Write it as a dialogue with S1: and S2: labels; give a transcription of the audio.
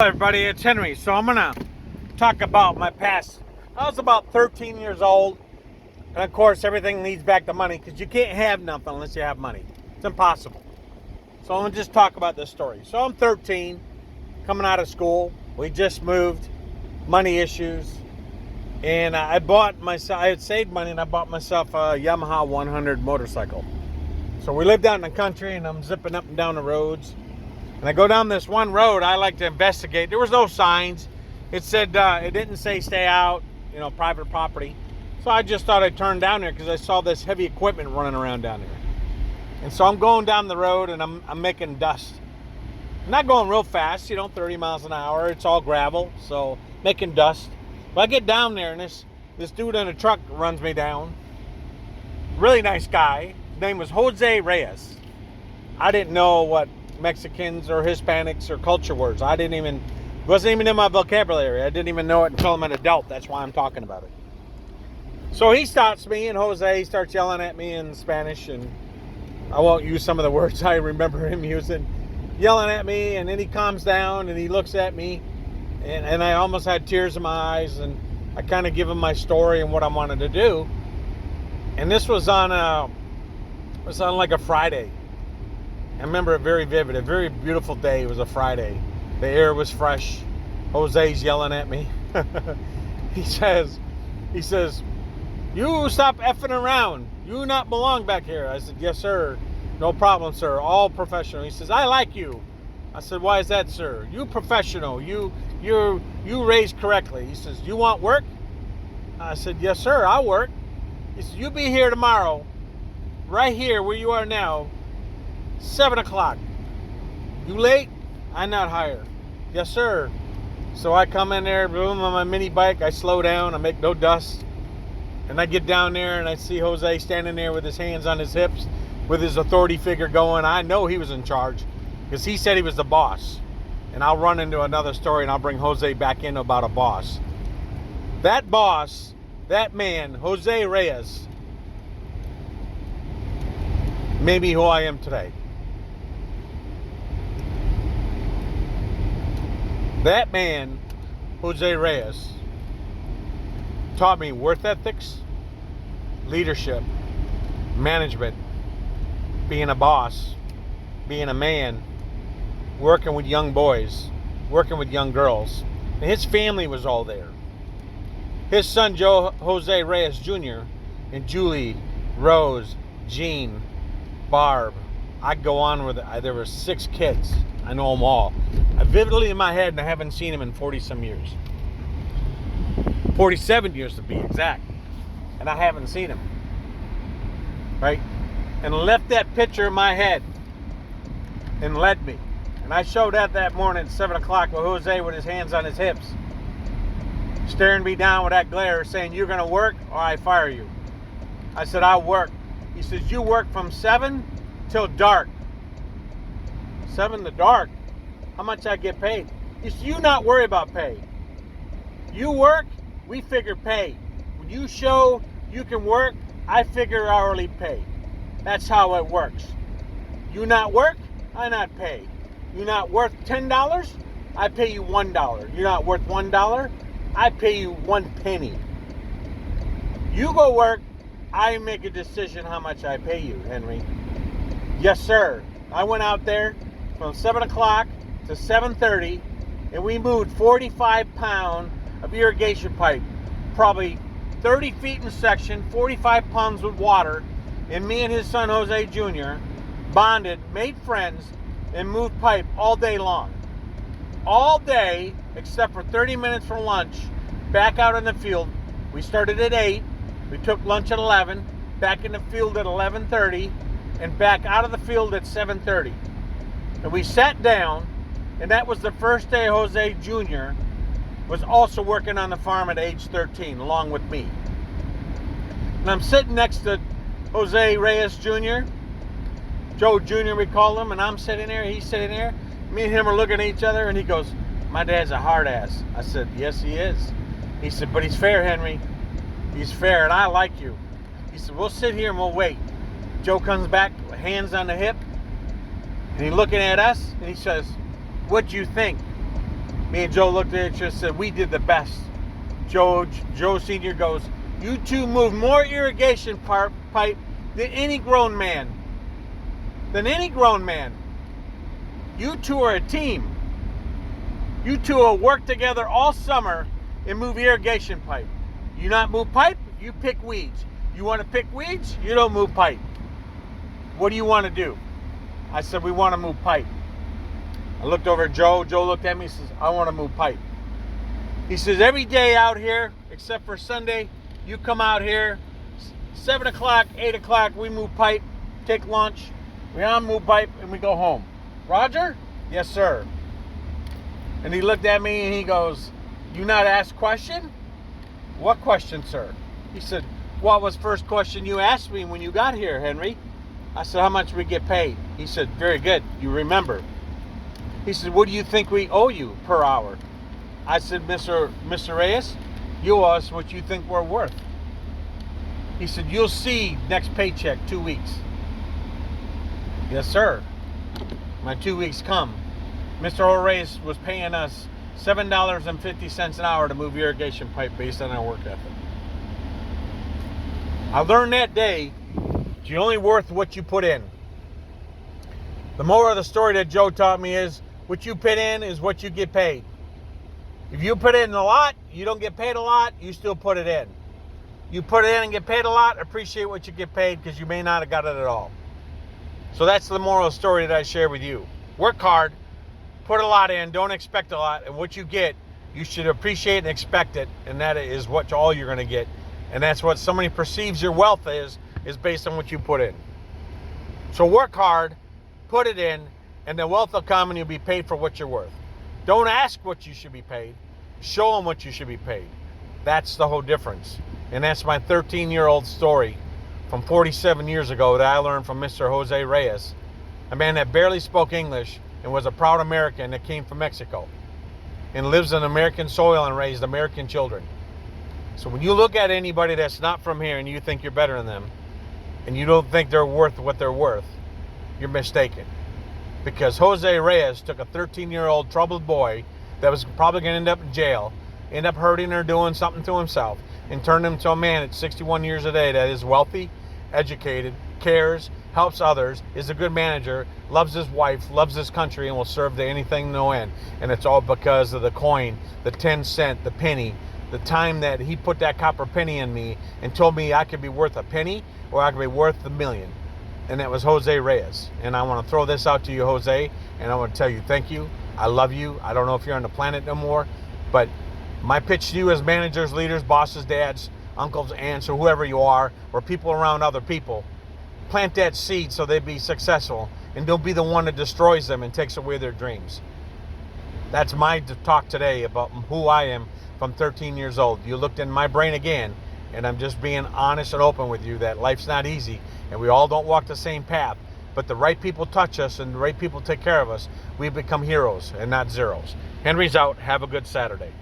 S1: Hello everybody, it's Henry. So I'm gonna talk about my past. I was about 13 years old, and of course everything needs back to money because you can't have nothing unless you have money. It's impossible. So I'm gonna just talk about this story. So I'm 13, coming out of school. We just moved, money issues, and I bought myself. I had saved money, and I bought myself a Yamaha 100 motorcycle. So we lived out in the country, and I'm zipping up and down the roads. And I go down this one road I like to investigate. There was no signs. It said, it didn't say stay out, private property. So I just thought I'd turn down there because I saw this heavy equipment running around down there. And so I'm going down the road and I'm making dust. I'm not going real fast, 30 miles an hour. It's all gravel, so making dust. But I get down there and this dude in a truck runs me down. Really nice guy. His name was Jose Reyes. I didn't know what Mexicans or Hispanics or culture words. Wasn't even in my vocabulary. I didn't even know it until I'm an adult. That's why I'm talking about it. So he stops me, and Jose starts yelling at me in Spanish, and I won't use some of the words I remember him using. Yelling at me, and then he calms down, and he looks at me, and I almost had tears in my eyes, and I kind of give him my story and what I wanted to do. And this was on like a Friday. I remember it very vivid. A very beautiful day. It was a Friday. The air was fresh. Jose's yelling at me. He says, "You stop effing around. You not belong back here." I said, "Yes, sir. No problem, sir. All professional." He says, "I like you." I said, "Why is that, sir? You professional. You raised correctly." He says, "You want work?" I said, "Yes, sir. I'll work." He says, "You be here tomorrow, right here where you are now, 7 o'clock. You late? I'm not hired." "Yes, sir." So I come in there, boom, on my mini bike. I slow down. I make no dust. And I get down there and I see Jose standing there with his hands on his hips, with his authority figure going. I know he was in charge because he said he was the boss. And I'll run into another story and I'll bring Jose back in about a boss. That boss, that man, Jose Reyes, made me who I am today. That man, Jose Reyes, taught me worth ethics, leadership, management, being a boss, being a man, working with young boys, working with young girls. And his family was all there. His son, Jose Reyes Jr., and Julie, Rose, Jean, Barb. I'd go on with it. There were 6 kids. I know them all. I vividly in my head, and I haven't seen him in 40-some years. 47 years to be exact. And I haven't seen him. Right? And left that picture in my head and led me. And I showed up that morning at 7 o'clock with Jose with his hands on his hips, staring me down with that glare, saying, "You're going to work or I fire you." I said, "I'll work." He says, "You work from 7 till dark." 7 to dark? How much I get paid? He said, "You not worry about pay. You work, we figure pay. When you show you can work, I figure hourly pay. That's how it works. You not work, I not pay. You not worth $10, I pay you $1. You not worth $1, I pay you 1 penny. You go work, I make a decision how much I pay you, Henry." Yes, sir. I went out there from 7 o'clock to 7:30, and we moved 45 pounds of irrigation pipe, probably 30 feet in section, 45 pounds with water, and me and his son, Jose Jr., bonded, made friends, and moved pipe all day long. All day, except for 30 minutes for lunch, back out in the field. We started at 8, we took lunch at 11, back in the field at 11:30, and back out of the field at 7:30. And we sat down, and that was the first day Jose Jr. was also working on the farm at age 13, along with me. And I'm sitting next to Jose Reyes Jr., Joe Jr. we call him, and I'm sitting there, he's sitting there. Me and him are looking at each other, and he goes, "My dad's a hard ass." I said, "Yes, he is." He said, "But he's fair, Henry. He's fair, and I like you." He said, "We'll sit here and we'll wait." Joe comes back, hands on the hip, and he's looking at us, and he says, "What'd you think?" Me and Joe looked at each other and said, we did the best. Joe Sr. goes, you two moved more irrigation pipe than any grown man. You two are a team. You two will work together all summer and move irrigation pipe. You not move pipe, you pick weeds. You want to pick weeds, you don't move pipe. What do you want to do? I said, we want to move pipe. I looked over at Joe. Joe looked at me and says, I want to move pipe. He says, every day out here, except for Sunday, you come out here, 7 o'clock, 8 o'clock, we move pipe, take lunch, we move pipe, and we go home. Roger? Yes, sir. And he looked at me and he goes, you not ask question? What question, sir? He said, what was first question you asked me when you got here, Henry? I said, how much we get paid? He said, very good, you remember. He said, what do you think we owe you per hour? I said, Mr. Reyes, you owe us what you think we're worth. He said, you'll see next paycheck, 2 weeks. Yes, sir. My 2 weeks come. Mr. Reyes was paying us $7.50 an hour to move irrigation pipe based on our work ethic. I learned that day, you're only worth what you put in. The moral of the story that Joe taught me is, what you put in is what you get paid. If you put in a lot, you don't get paid a lot, you still put it in. You put it in and get paid a lot, appreciate what you get paid because you may not have got it at all. So that's the moral story that I share with you. Work hard, put a lot in, don't expect a lot, and what you get, you should appreciate and expect it, and that is what all you're going to get. And that's what somebody perceives your wealth is based on what you put in. So work hard, put it in, and the wealth will come and you'll be paid for what you're worth. Don't ask what you should be paid. Show them what you should be paid. That's the whole difference. And that's my 13-year-old story from 47 years ago that I learned from Mr. Jose Reyes, a man that barely spoke English and was a proud American that came from Mexico and lives in American soil and raised American children. So when you look at anybody that's not from here and you think you're better than them and you don't think they're worth what they're worth, you're mistaken. Because Jose Reyes took a 13-year-old troubled boy that was probably going to end up in jail, end up hurting or doing something to himself, and turned him to a man at 61 years of age that is wealthy, educated, cares, helps others, is a good manager, loves his wife, loves his country, and will serve to anything no end. And it's all because of the coin, the 10 cent, the penny, the time that he put that copper penny in me and told me I could be worth a penny or I could be worth $1 million. And that was Jose Reyes. And I want to throw this out to you, Jose, and I want to tell you thank you. I love you. I don't know if you're on the planet no more, but my pitch to you as managers, leaders, bosses, dads, uncles, aunts, or whoever you are, or people around other people, plant that seed so they be successful, and don't be the one that destroys them and takes away their dreams. That's my talk today about who I am from 13 years old. You looked in my brain again, and I'm just being honest and open with you that life's not easy, and we all don't walk the same path, but the right people touch us and the right people take care of us, we become heroes and not zeros. Henry's out. Have a good Saturday.